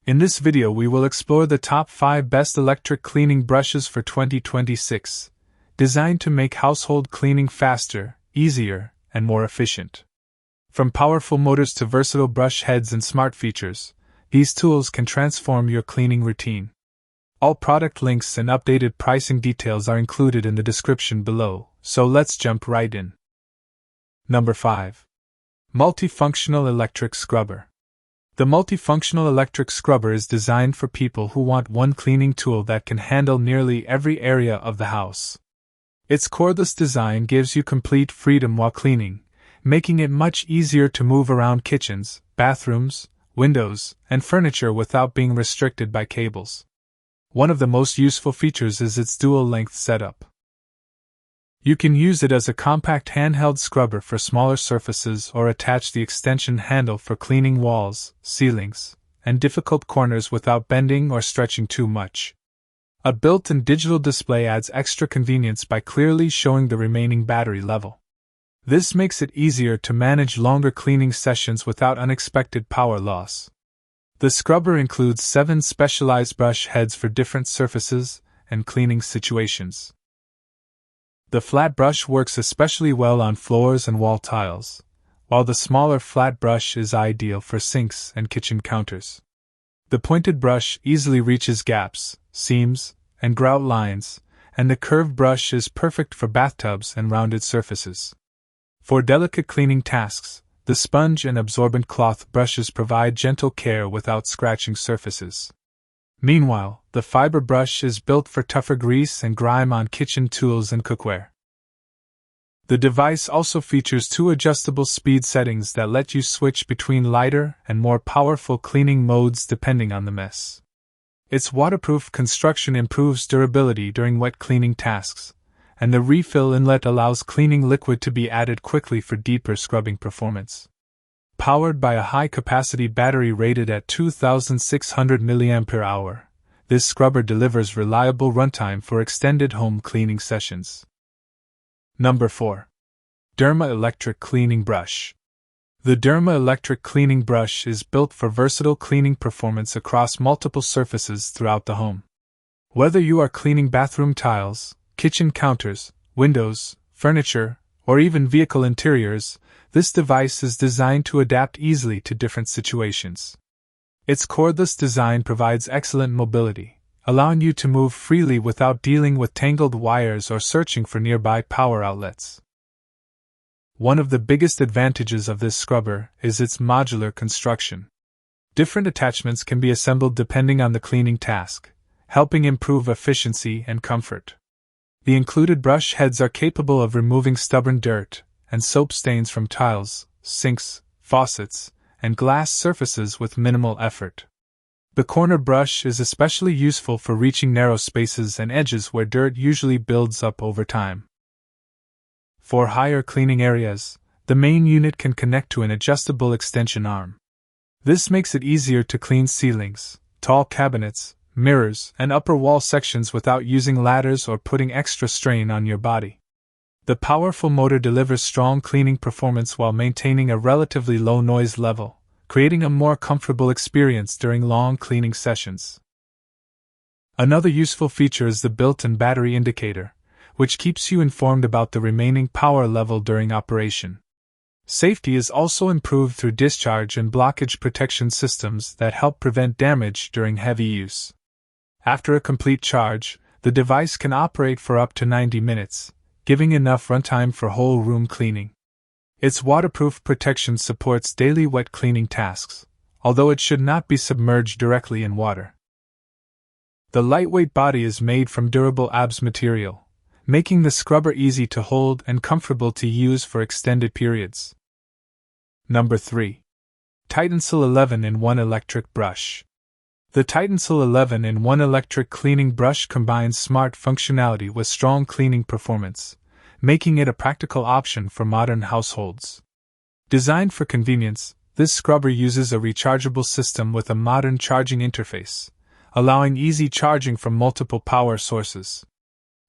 In this video we will explore the top 5 best electric cleaning brushes for 2026, designed to make household cleaning faster, easier, and more efficient. From powerful motors to versatile brush heads and smart features, these tools can transform your cleaning routine. All product links and updated pricing details are included in the description below, so let's jump right in. Number 5. Multifunctional Electric Scrubber. The multifunctional electric scrubber is designed for people who want one cleaning tool that can handle nearly every area of the house. Its cordless design gives you complete freedom while cleaning, making it much easier to move around kitchens, bathrooms, windows, and furniture without being restricted by cables. One of the most useful features is its dual-length setup. You can use it as a compact handheld scrubber for smaller surfaces or attach the extension handle for cleaning walls, ceilings, and difficult corners without bending or stretching too much. A built-in digital display adds extra convenience by clearly showing the remaining battery level. This makes it easier to manage longer cleaning sessions without unexpected power loss. The scrubber includes 7 specialized brush heads for different surfaces and cleaning situations. The flat brush works especially well on floors and wall tiles, while the smaller flat brush is ideal for sinks and kitchen counters. The pointed brush easily reaches gaps, seams, and grout lines, and the curved brush is perfect for bathtubs and rounded surfaces. For delicate cleaning tasks, the sponge and absorbent cloth brushes provide gentle care without scratching surfaces. Meanwhile, the fiber brush is built for tougher grease and grime on kitchen tools and cookware. The device also features 2 adjustable speed settings that let you switch between lighter and more powerful cleaning modes depending on the mess. Its waterproof construction improves durability during wet cleaning tasks, and the refill inlet allows cleaning liquid to be added quickly for deeper scrubbing performance. Powered by a high-capacity battery rated at 2,600 mAh, this scrubber delivers reliable runtime for extended home cleaning sessions. Number 4. Deerma Electric Cleaning Brush. The Deerma Electric Cleaning Brush is built for versatile cleaning performance across multiple surfaces throughout the home. Whether you are cleaning bathroom tiles, kitchen counters, windows, furniture, or even vehicle interiors, this device is designed to adapt easily to different situations. Its cordless design provides excellent mobility, allowing you to move freely without dealing with tangled wires or searching for nearby power outlets. One of the biggest advantages of this scrubber is its modular construction. Different attachments can be assembled depending on the cleaning task, helping improve efficiency and comfort. The included brush heads are capable of removing stubborn dirt and soap stains from tiles, sinks, faucets, and glass surfaces with minimal effort. The corner brush is especially useful for reaching narrow spaces and edges where dirt usually builds up over time. For higher cleaning areas, the main unit can connect to an adjustable extension arm. This makes it easier to clean ceilings, tall cabinets, mirrors, and upper wall sections without using ladders or putting extra strain on your body. The powerful motor delivers strong cleaning performance while maintaining a relatively low noise level, creating a more comfortable experience during long cleaning sessions. Another useful feature is the built-in battery indicator, which keeps you informed about the remaining power level during operation. Safety is also improved through discharge and blockage protection systems that help prevent damage during heavy use. After a complete charge, the device can operate for up to 90 minutes, giving enough runtime for whole room cleaning. Its waterproof protection supports daily wet cleaning tasks, although it should not be submerged directly in water. The lightweight body is made from durable ABS material, making the scrubber easy to hold and comfortable to use for extended periods. Number 3. TITINSOL 11-in-1 Electric Brush. The TITINSOL 11-in-1 electric cleaning brush combines smart functionality with strong cleaning performance, making it a practical option for modern households. Designed for convenience, this scrubber uses a rechargeable system with a modern charging interface, allowing easy charging from multiple power sources.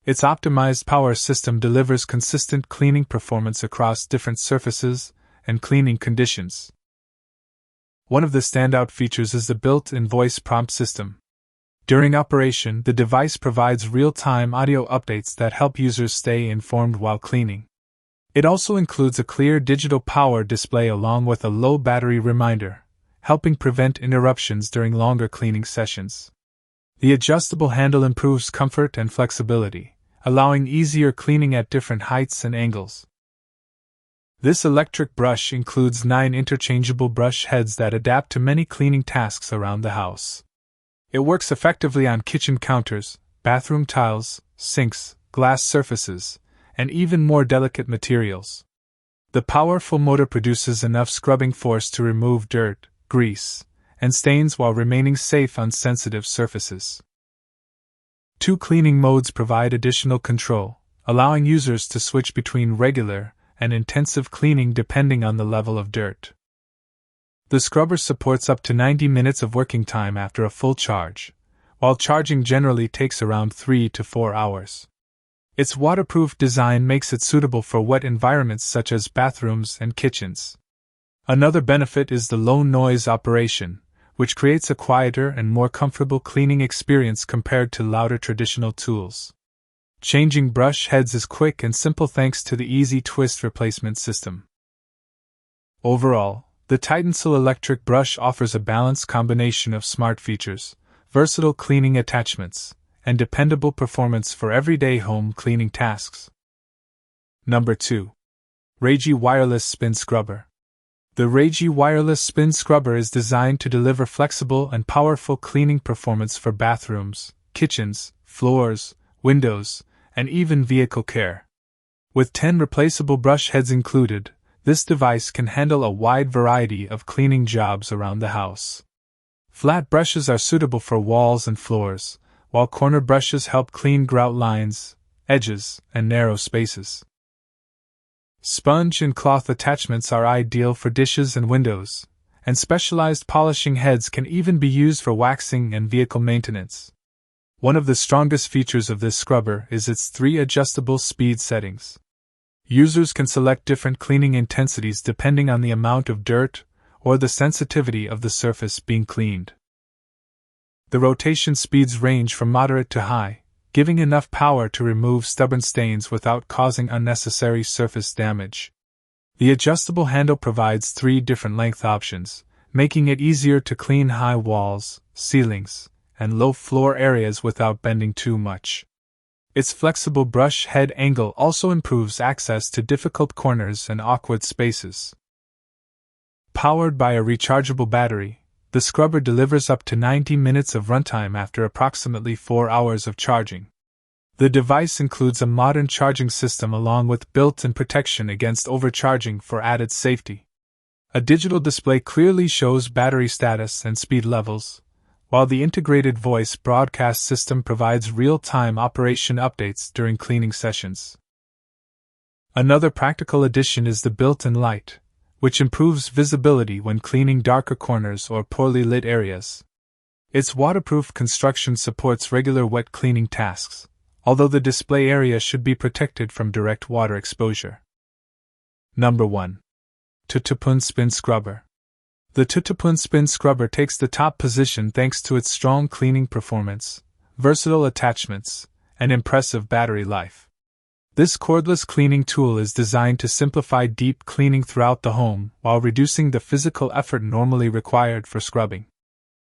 Its optimized power system delivers consistent cleaning performance across different surfaces and cleaning conditions. One of the standout features is the built-in voice prompt system. During operation, the device provides real-time audio updates that help users stay informed while cleaning. It also includes a clear digital power display along with a low battery reminder, helping prevent interruptions during longer cleaning sessions. The adjustable handle improves comfort and flexibility, allowing easier cleaning at different heights and angles. This electric brush includes 9 interchangeable brush heads that adapt to many cleaning tasks around the house. It works effectively on kitchen counters, bathroom tiles, sinks, glass surfaces, and even more delicate materials. The powerful motor produces enough scrubbing force to remove dirt, grease, and stains while remaining safe on sensitive surfaces. 2 cleaning modes provide additional control, allowing users to switch between regular and intensive cleaning depending on the level of dirt. The scrubber supports up to 90 minutes of working time after a full charge, while charging generally takes around 3 to 4 hours. Its waterproof design makes it suitable for wet environments such as bathrooms and kitchens. Another benefit is the low noise operation, which creates a quieter and more comfortable cleaning experience compared to louder traditional tools. Changing brush heads is quick and simple thanks to the easy twist replacement system. Overall, the TITINSOL electric brush offers a balanced combination of smart features, versatile cleaning attachments, and dependable performance for everyday home cleaning tasks. Number 2. Raugee Wireless Spin Scrubber. The Raugee Wireless Spin Scrubber is designed to deliver flexible and powerful cleaning performance for bathrooms, kitchens, floors, windows, and even vehicle care. With 10 replaceable brush heads included, this device can handle a wide variety of cleaning jobs around the house. Flat brushes are suitable for walls and floors, while corner brushes help clean grout lines, edges, and narrow spaces. Sponge and cloth attachments are ideal for dishes and windows, and specialized polishing heads can even be used for waxing and vehicle maintenance. One of the strongest features of this scrubber is its 3 adjustable speed settings. Users can select different cleaning intensities depending on the amount of dirt or the sensitivity of the surface being cleaned. The rotation speeds range from moderate to high, giving enough power to remove stubborn stains without causing unnecessary surface damage. The adjustable handle provides 3 different length options, making it easier to clean high walls, ceilings, and low floor areas without bending too much. Its flexible brush head angle also improves access to difficult corners and awkward spaces. Powered by a rechargeable battery, the scrubber delivers up to 90 minutes of runtime after approximately 4 hours of charging. The device includes a modern charging system along with built-in protection against overcharging for added safety. A digital display clearly shows battery status and speed levels, while the integrated voice broadcast system provides real-time operation updates during cleaning sessions. Another practical addition is the built-in light, which improves visibility when cleaning darker corners or poorly lit areas. Its waterproof construction supports regular wet cleaning tasks, although the display area should be protected from direct water exposure. Number 1. Tutupoonn Spin Scrubber. The Tutupoonn Spin Scrubber takes the top position thanks to its strong cleaning performance, versatile attachments, and impressive battery life. This cordless cleaning tool is designed to simplify deep cleaning throughout the home while reducing the physical effort normally required for scrubbing.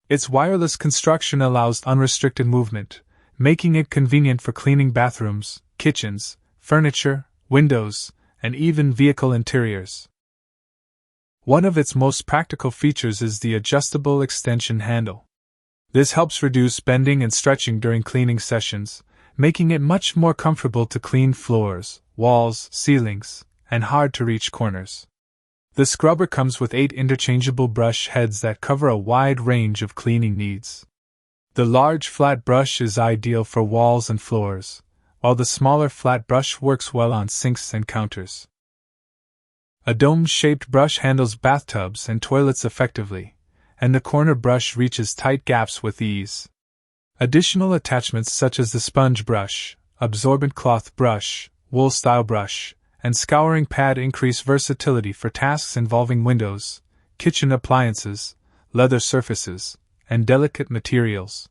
Its wireless construction allows unrestricted movement, making it convenient for cleaning bathrooms, kitchens, furniture, windows, and even vehicle interiors. One of its most practical features is the adjustable extension handle. This helps reduce bending and stretching during cleaning sessions, making it much more comfortable to clean floors, walls, ceilings, and hard-to-reach corners. The scrubber comes with 8 interchangeable brush heads that cover a wide range of cleaning needs. The large flat brush is ideal for walls and floors, while the smaller flat brush works well on sinks and counters. A dome-shaped brush handles bathtubs and toilets effectively, and the corner brush reaches tight gaps with ease. Additional attachments such as the sponge brush, absorbent cloth brush, wool-style brush, and scouring pad increase versatility for tasks involving windows, kitchen appliances, leather surfaces, and delicate materials.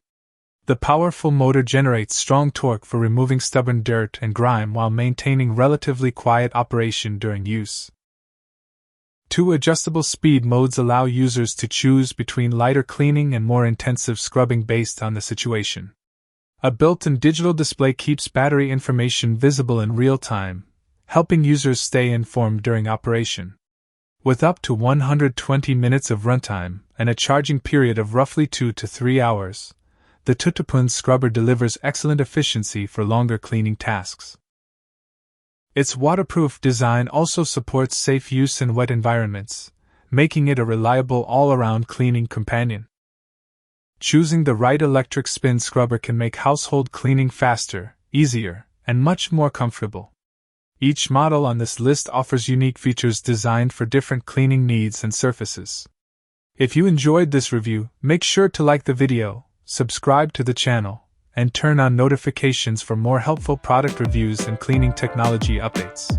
The powerful motor generates strong torque for removing stubborn dirt and grime while maintaining relatively quiet operation during use. 2 adjustable speed modes allow users to choose between lighter cleaning and more intensive scrubbing based on the situation. A built-in digital display keeps battery information visible in real time, helping users stay informed during operation. With up to 120 minutes of runtime and a charging period of roughly 2 to 3 hours, the Tutupoonn scrubber delivers excellent efficiency for longer cleaning tasks. Its waterproof design also supports safe use in wet environments, making it a reliable all-around cleaning companion. Choosing the right electric spin scrubber can make household cleaning faster, easier, and much more comfortable. Each model on this list offers unique features designed for different cleaning needs and surfaces. If you enjoyed this review, make sure to like the video, subscribe to the channel, and turn on notifications for more helpful product reviews and cleaning technology updates.